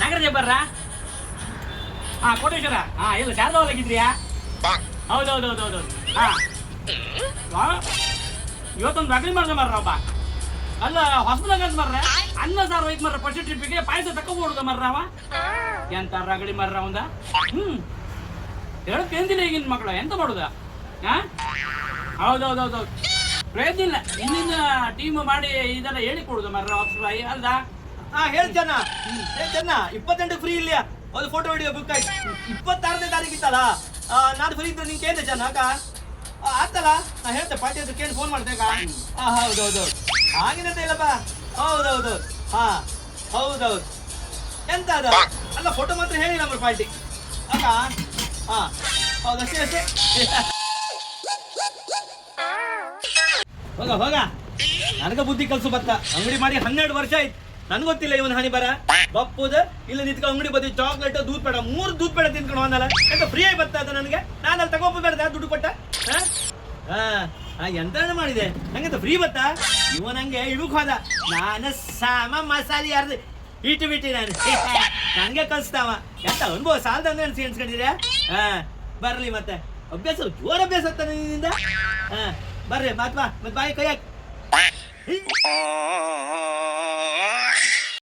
ನಾಗರಾಜ ಬರ್ರ ಕೋಟೇಶ್ವರ ಇಲ್ಲ ಶಾರದಾ ಆಗಿದ್ರಿಯಾ ಹೌದೌದೌದೌದು ಇವತ್ತೊಂದು ರಗಡಿ ಮಾಡ್ದೆ ಮರ್ರಪ್ಪ ಅಲ್ಲ ಹೊಸದಾಗ ಅಂತ ಮರ್ರ ಅನ್ನ ಸಾರು ಹೋಯ್ತು ಮರ್ರ ಫಸ್ಟ್ ಟ್ರಿಪ್ಪಿಗೆ ಪಾಯಸ ತಕೊಂಡ್ಬಿಡುದ ಮರ್ರ ಅವ ಎಂತ ರಗಡಿ ಮರ್ರ ಅವಂದ ಹೇಳಕ್ ಎಂದಿಲ್ಲ ಈಗಿನ ಮಕ್ಕಳು ಎಂತ ಮಾಡುದ ಹೌದೌದೌದೌದು ಪ್ರಯತ್ನ ಇಲ್ಲ ಇನ್ನಿಂದ ಟೀಮ್ ಮಾಡಿ ಇದೆಲ್ಲ ಹೇಳಿ ಕೊಡುದು ಮರ್ರ ಅಪ್ಸರಾಯಿ ಅಲ್ದಾ ಹೇಳಿ ಚೆನ್ನ 28 ಫ್ರೀ ಇಲ್ಲ ಅದು ಫೋಟೋ ವಿಡಿಯೋ ಬುಕ್ ಆಯ್ತು 26ನೇ ತಾರೀಕು ಇತ್ತಲ್ಲ ನಾನು ಫ್ರೀ ಇದ್ರೆ ನಿಂಗೆ ಕೇಳಿದೆ ಚೆನ್ನ ಅಕ್ಕ ಆತಲ್ಲ ನಾ ಹೇಳ್ತೆ ಪಾರ್ಟಿ ಅಂತ ಕೇಳಿ ಫೋನ್ ಮಾಡ್ತೇಕ ಹೌದೌದು ಹಾಗೇನಂತ ಇಲ್ಲಪ್ಪ ಹೌದೌದು ಹೌದೌದು ಎಂತ ಅದ ಅಲ್ಲ ಫೋಟೋ ಮಾತ್ರ ಹೇಳಿ ನಮ್ಮ ಪಾರ್ಟಿ ಅಕ್ಕ ಹೌದು ಅಷ್ಟೇ ಹೋಗ ನನಗ ಬುದ್ಧಿ ಕಲ್ಸು ಬತ್ತ ಅಂಗಡಿ ಮಾಡಿ 12 ವರ್ಷ ಆಯ್ತು ನನ್ಗೆ ಗೊತ್ತಿಲ್ಲ ಇವನ್ ಹಣಿ ಬರ ಬಪ್ಪುದ ಇಲ್ಲ ನಿಂತ್ಕ ಅಂಗಡಿ ಬದಿ ಚಾಕ್ಲೇಟ್ ದೂದ್ ಬೇಡ 3 ದೂದ್ ಬೇಡ ತಿನ್ಕೊಂಡು ಹೋದಲ್ಲ ಎಂತ ಫ್ರೀ ಆಗಿ ಬರ್ತಾ ಅದ ನನಗೆ ನಾನು ಅಲ್ಲಿ ತಗೋಬೇಡ ದುಡ್ಡು ಕೊಟ್ಟ ಎಂತ ಮಾಡಿದೆ ನಂಗಂತ ಫ್ರೀ ಬತ್ತಾ ಇವ ನಂಗೆ ಇಳುಕ್ ಹೋದ ನಾನು ಸಾಮ ಮಸಾಲೆ ಯಾರ್ದು ಇಟ್ಟು ಬಿಟ್ಟಿ ನಾನು ನಂಗೆ ಕಲ್ಸ್ತಾವ ಎಂತ ಅನುಭವ ಸಾಲದ ಎನ್ಸ್ಕೊಂಡಿದ್ಯಾ ಬರ್ಲಿ ಮತ್ತೆ ಅಭ್ಯಾಸ ಜೋರ ಅಭ್ಯಾಸ ಆಗ್ತಾನೆ ನಿನ್ನಿಂದ ಬರ್ರಿ ಮತ್ ಬಾಯಿ ಕೈ ಹಾಕಿ